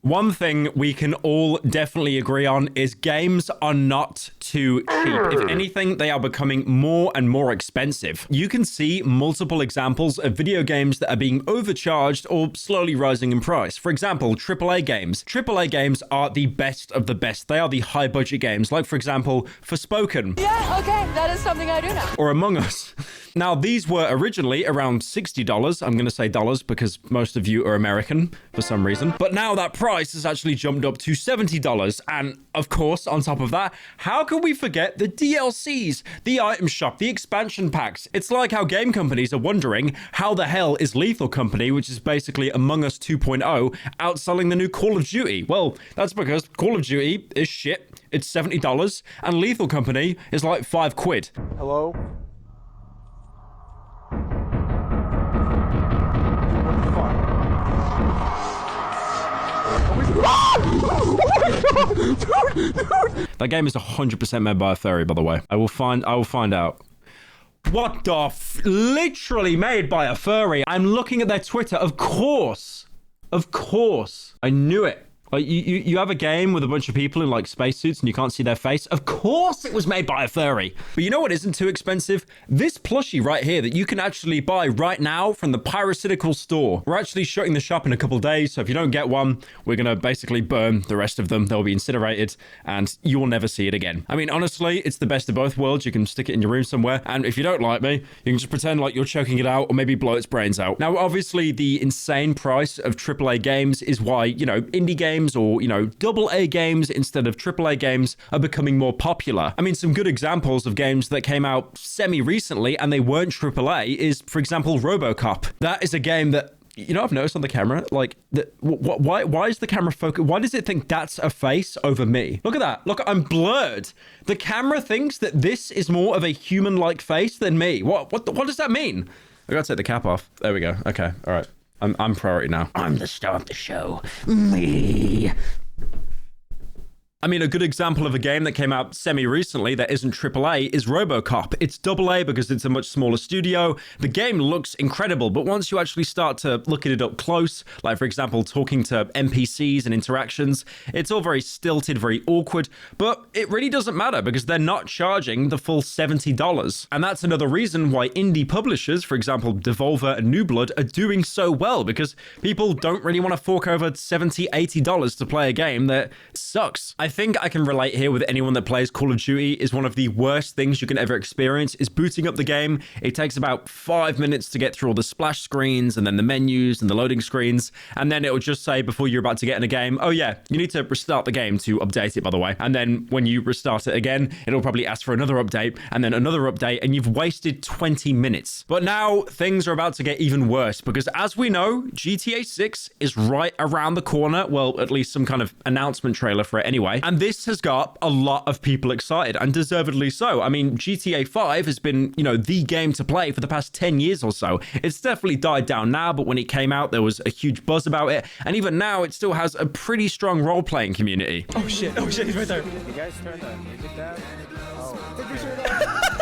One thing we can all definitely agree on is games are not too cheap. If anything, they are becoming more and more expensive. You can see multiple examples of video games that are being overcharged or slowly rising in price. For example, AAA games. AAA games are the best of the best. They are the high budget games, like for example, Forspoken. Yeah, okay, that is something I do now. Or Among Us. Now, these were originally around $60. I'm going to say dollars because most of you are American for some reason. But now that price has actually jumped up to $70. And of course, on top of that, how can we forget the DLCs, the item shop, the expansion packs? It's like how game companies are wondering how the hell is Lethal Company, which is basically Among Us 2.0, outselling the new Call of Duty? Well, that's because Call of Duty is shit. It's $70 and Lethal Company is like £5. Hello? That game is 100% made by a furry, by the way. I will find out. What the literally made by a furry. I'm looking at their Twitter. Of course. I knew it. Like you have a game with a bunch of people in like spacesuits and you can't see their face. Of course it was made by a furry. But you know what isn't too expensive? This plushie right here that you can actually buy right now from the Parasitical store. We're actually shutting the shop in a couple of days. So if you don't get one, we're going to basically burn the rest of them. They'll be incinerated and you will never see it again. I mean, honestly, it's the best of both worlds. You can stick it in your room somewhere. And if you don't like me, you can just pretend like you're choking it out or maybe blow its brains out. Now, obviously, the insane price of AAA games is why, you know, indie games or, you know, AA games instead of AAA games are becoming more popular. I mean, some good examples of games that came out semi-recently and they weren't AAA is, for example, RoboCop. That is a game that, you know, I've noticed on the camera, like, why is the camera focused? Why does it think that's a face over me? Look at that. Look, I'm blurred. The camera thinks that this is more of a human-like face than me. What does that mean? I gotta take the cap off. There we go. Okay. All right. I'm priority now. I'm the star of the show. Me. I mean, a good example of a game that came out semi-recently that isn't AAA is RoboCop. It's AA because it's a much smaller studio. The game looks incredible, but once you actually start to look at it up close, like for example, talking to NPCs and interactions, it's all very stilted, very awkward, but it really doesn't matter because they're not charging the full $70. And that's another reason why indie publishers, for example, Devolver and New Blood, are doing so well because people don't really want to fork over $70, $80 to play a game that sucks. I think I can relate here with anyone that plays Call of Duty. Is one of the worst things you can ever experience is booting up the game. It takes about 5 minutes to get through all the splash screens and then the menus and the loading screens. And then it will just say before you're about to get in a game, oh yeah, you need to restart the game to update it, by the way. And then when you restart it again, it'll probably ask for another update and then another update and you've wasted 20 minutes. But now things are about to get even worse because as we know, GTA 6 is right around the corner. Well, at least some kind of announcement trailer for it anyway. And this has got a lot of people excited and deservedly so. I mean, GTA 5 has been, you know, the game to play for the past 10 years or so. It's definitely died down now, but when it came out, there was a huge buzz about it. And even now, it still has a pretty strong role-playing community. Oh shit, he's right there. You guys turn the music down?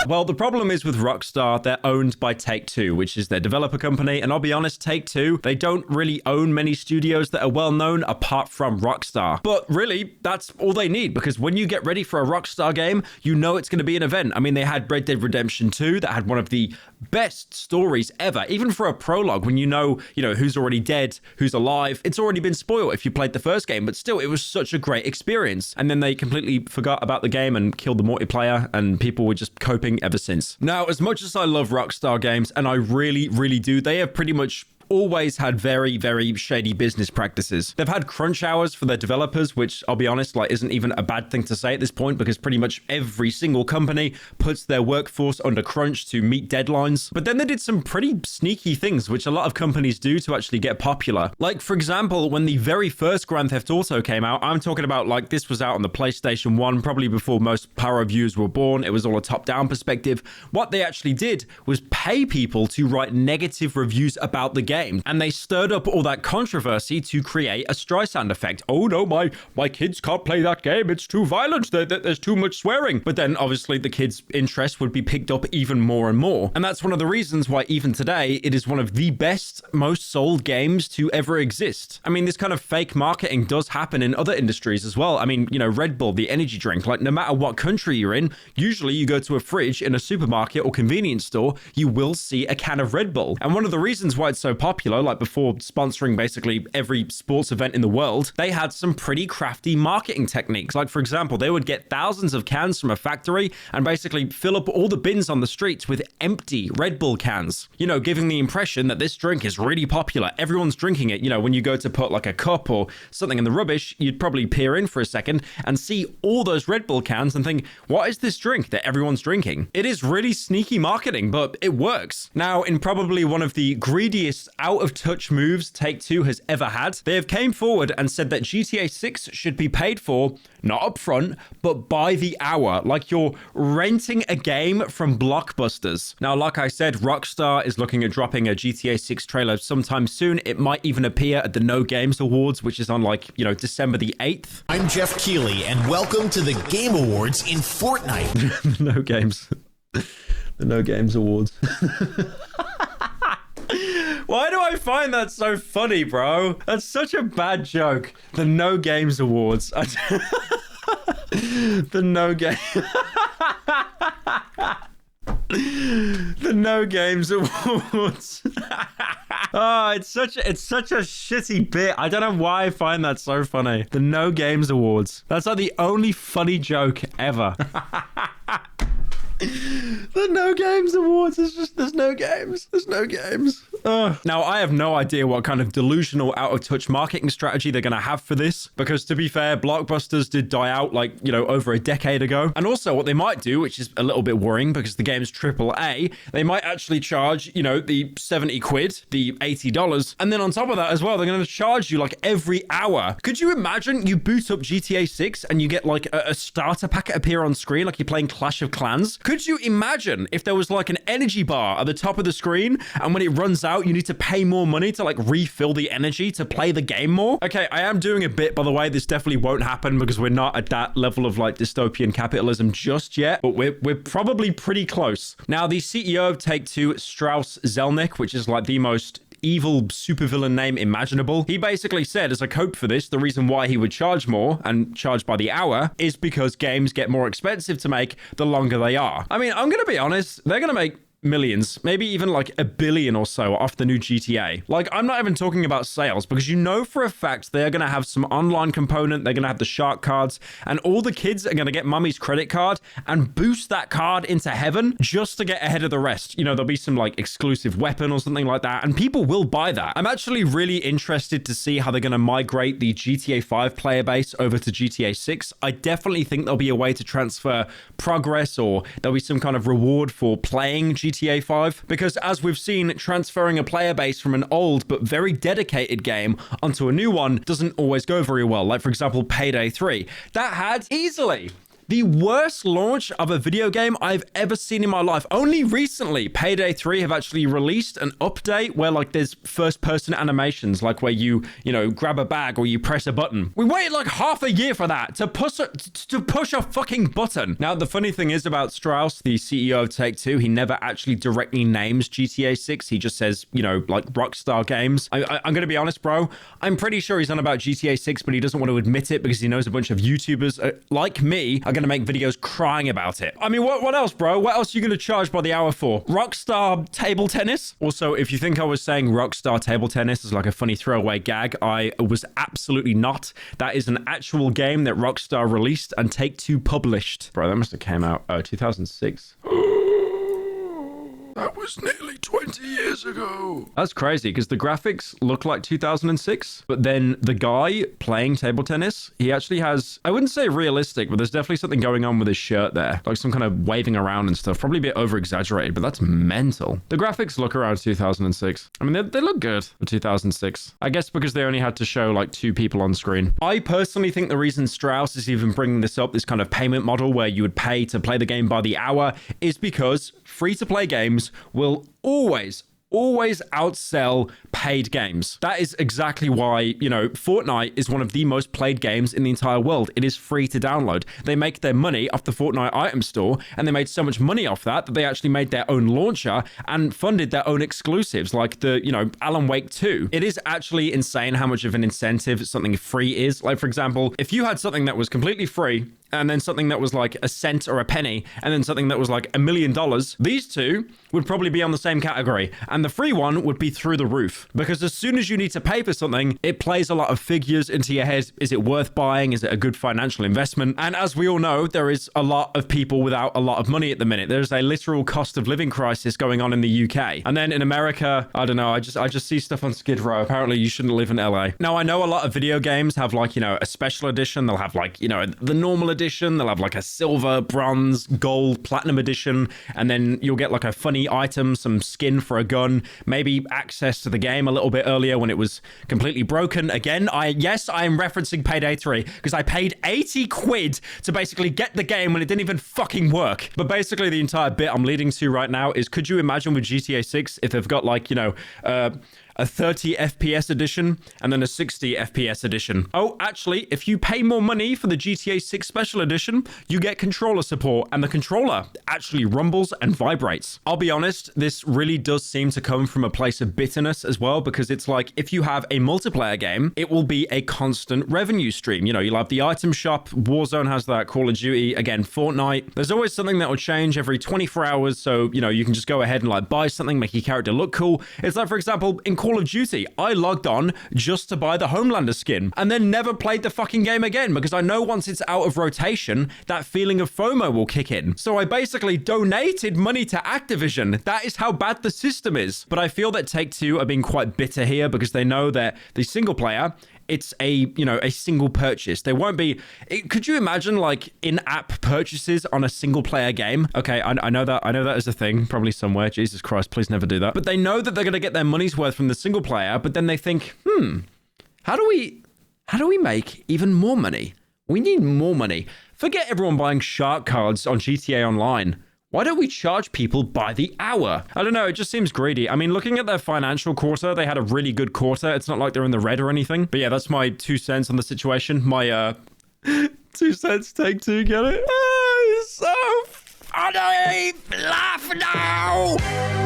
Well, the problem is with Rockstar, they're owned by Take-Two, which is their developer company. And I'll be honest, Take-Two, they don't really own many studios that are well known apart from Rockstar. But really, that's all they need because when you get ready for a Rockstar game, you know it's going to be an event. I mean, they had Red Dead Redemption 2 that had one of the best stories ever. Even for a prologue, when you know who's already dead, who's alive, it's already been spoiled if you played the first game. But still, it was such a great experience. And then they completely forgot about the game and killed the multiplayer and people were just coping ever since. Now, as much as I love Rockstar games, and I really, really do, they have pretty much always had very, very shady business practices. They've had crunch hours for their developers, which I'll be honest, like isn't even a bad thing to say at this point because pretty much every single company puts their workforce under crunch to meet deadlines. But then they did some pretty sneaky things, which a lot of companies do to actually get popular. Like, for example, when the very first Grand Theft Auto came out, I'm talking about like this was out on the PlayStation 1, probably before most power reviews were born. It was all a top-down perspective. What they actually did was pay people to write negative reviews about the game. game. And they stirred up all that controversy to create a Streisand effect. Oh no, my kids can't play that game. It's too violent. There's too much swearing. But then obviously the kids' interest would be picked up even more and more. And that's one of the reasons why even today it is one of the best, most sold games to ever exist. I mean, this kind of fake marketing does happen in other industries as well. I mean, you know, Red Bull, the energy drink, like no matter what country you're in, usually you go to a fridge in a supermarket or convenience store, you will see a can of Red Bull. And one of the reasons why it's so popular, like before sponsoring basically every sports event in the world, they had some pretty crafty marketing techniques. Like, for example, they would get thousands of cans from a factory and basically fill up all the bins on the streets with empty Red Bull cans, you know, giving the impression that this drink is really popular. Everyone's drinking it. You know, when you go to put like a cup or something in the rubbish, you'd probably peer in for a second and see all those Red Bull cans and think, what is this drink that everyone's drinking? It is really sneaky marketing, but it works. Now, in probably one of the greediest out-of-touch moves Take-Two has ever had, they have came forward and said that GTA 6 should be paid for, not upfront, but by the hour, like you're renting a game from Blockbusters. Now, like I said, Rockstar is looking at dropping a GTA 6 trailer sometime soon. It might even appear at the No Games Awards, which is on like, you know, December the 8th. I'm Jeff Keighley, and welcome to the Game Awards in Fortnite. No Games. The No Games Awards. Why do I find that so funny, bro? That's such a bad joke. The No Games Awards. The No Game... The No Games Awards. Oh, it's such a shitty bit. I don't know why I find that so funny. The No Games Awards. That's like the only funny joke ever. The No Games Awards is just, there's no games. There's no games. Now, I have no idea what kind of delusional out-of-touch marketing strategy they're going to have for this, because to be fair, Blockbusters did die out like, you know, over a decade ago. And also what they might do, which is a little bit worrying because the game's AAA, they might actually charge, you know, the 70 quid, the $80. And then on top of that as well, they're going to charge you like every hour. Could you imagine you boot up GTA 6 and you get like a starter pack appear on screen like you're playing Clash of Clans? Could you imagine if there was like an energy bar at the top of the screen and when it runs out, you need to pay more money to like refill the energy to play the game more? Okay, I am doing a bit, by the way. This definitely won't happen because we're not at that level of like dystopian capitalism just yet, but we're probably pretty close. Now, the CEO of Take-Two, Strauss Zelnick, which is like the most evil supervillain name imaginable, he basically said as a cope for this, the reason why he would charge more and charge by the hour is because games get more expensive to make the longer they are. I mean, I'm gonna be honest, they're gonna make millions, maybe even like $1 billion or so off the new GTA. Like, I'm not even talking about sales, because you know for a fact they're going to have some online component, they're going to have the shark cards, and all the kids are going to get mummy's credit card and boost that card into heaven just to get ahead of the rest. You know, there'll be some like exclusive weapon or something like that, and people will buy that. I'm actually really interested to see how they're going to migrate the GTA 5 player base over to GTA 6. I definitely think there'll be a way to transfer progress, or there'll be some kind of reward for playing GTA 5, because as we've seen, transferring a player base from an old but very dedicated game onto a new one doesn't always go very well. Like, for example, Payday 3. That had easily the worst launch of a video game I've ever seen in my life. Only recently, Payday 3 have actually released an update where like there's first person animations, like where you know, grab a bag or you press a button. We waited like half a year for that to push a fucking button. Now, the funny thing is about Strauss, the CEO of Take-Two, he never actually directly names GTA 6. He just says, you know, like Rockstar Games. I'm going to be honest, bro. I'm pretty sure he's on about GTA 6, but he doesn't want to admit it because he knows a bunch of YouTubers like me are going to make videos crying about it. I mean, what else, bro? What else are you going to charge by the hour for? Rockstar table tennis? Also, if you think I was saying Rockstar table tennis is like a funny throwaway gag, I was absolutely not. That is an actual game that Rockstar released and Take-Two published. Bro, that must have came out 2006. That was nearly 20 years ago. That's crazy because the graphics look like 2006, but then the guy playing table tennis, he actually has, I wouldn't say realistic, but there's definitely something going on with his shirt there. Like some kind of waving around and stuff. Probably a bit over exaggerated, but that's mental. The graphics look around 2006. I mean, they look good for 2006. I guess because they only had to show like 2 people on screen. I personally think the reason Strauss is even bringing this up, this kind of payment model where you would pay to play the game by the hour, is because free-to-play games will always always outsell paid games. That is exactly why, you know, Fortnite is one of the most played games in the entire world. It is free to download. They make their money off the Fortnite item store, and they made so much money off that they actually made their own launcher and funded their own exclusives, like the, you know, Alan Wake 2. It is actually insane how much of an incentive something free is. Like, for example, if you had something that was completely free, and then something that was like a cent or a penny, and then something that was like $1 million, these two would probably be on the same category. And the free one would be through the roof. Because as soon as you need to pay for something, it plays a lot of figures into your head. Is it worth buying? Is it a good financial investment? And as we all know, there is a lot of people without a lot of money at the minute. There's a literal cost of living crisis going on in the UK. And then in America, I don't know, I just see stuff on Skid Row. Apparently you shouldn't live in LA. Now, I know a lot of video games have like, you know, a special edition. They'll have like, you know, the normal edition. They'll have like a silver, bronze, gold, platinum edition. And then you'll get like a funny item, some skin for a gun, maybe access to the game a little bit earlier when it was completely broken. Again, yes, I am referencing Payday 3 because I paid 80 quid to basically get the game when it didn't even fucking work. But basically the entire bit I'm leading to right now is, could you imagine with GTA 6 if they've got like, you know, a 30 FPS edition and then a 60 FPS edition. Oh, actually, if you pay more money for the GTA 6 special edition, you get controller support, and the controller actually rumbles and vibrates. I'll be honest, this really does seem to come from a place of bitterness as well, because it's like, if you have a multiplayer game, it will be a constant revenue stream. You know, you'll have the item shop, Warzone has that, Call of Duty, again, Fortnite. There's always something that will change every 24 hours, so, you know, you can just go ahead and like buy something, make your character look cool. It's like, for example, in Call of Duty, I logged on just to buy the Homelander skin and then never played the fucking game again, because I know once it's out of rotation, that feeling of FOMO will kick in. So I basically donated money to Activision. That is how bad the system is. But I feel that Take-Two are being quite bitter here because they know that the single player, it's a, you know, a single purchase. They won't be... could you imagine like in-app purchases on a single player game? Okay, I know that is a thing, probably somewhere. Jesus Christ, please never do that. But they know that they're going to get their money's worth from the single player, but then they think, how do we make even more money? We need more money. Forget everyone buying shark cards on GTA Online. Why don't we charge people by the hour? I don't know, it just seems greedy. I mean, looking at their financial quarter, they had a really good quarter. It's not like they're in the red or anything. But yeah, that's my 2 cents on the situation. My 2 cents, Take-Two, get it? Oh, it's so funny! Laugh now!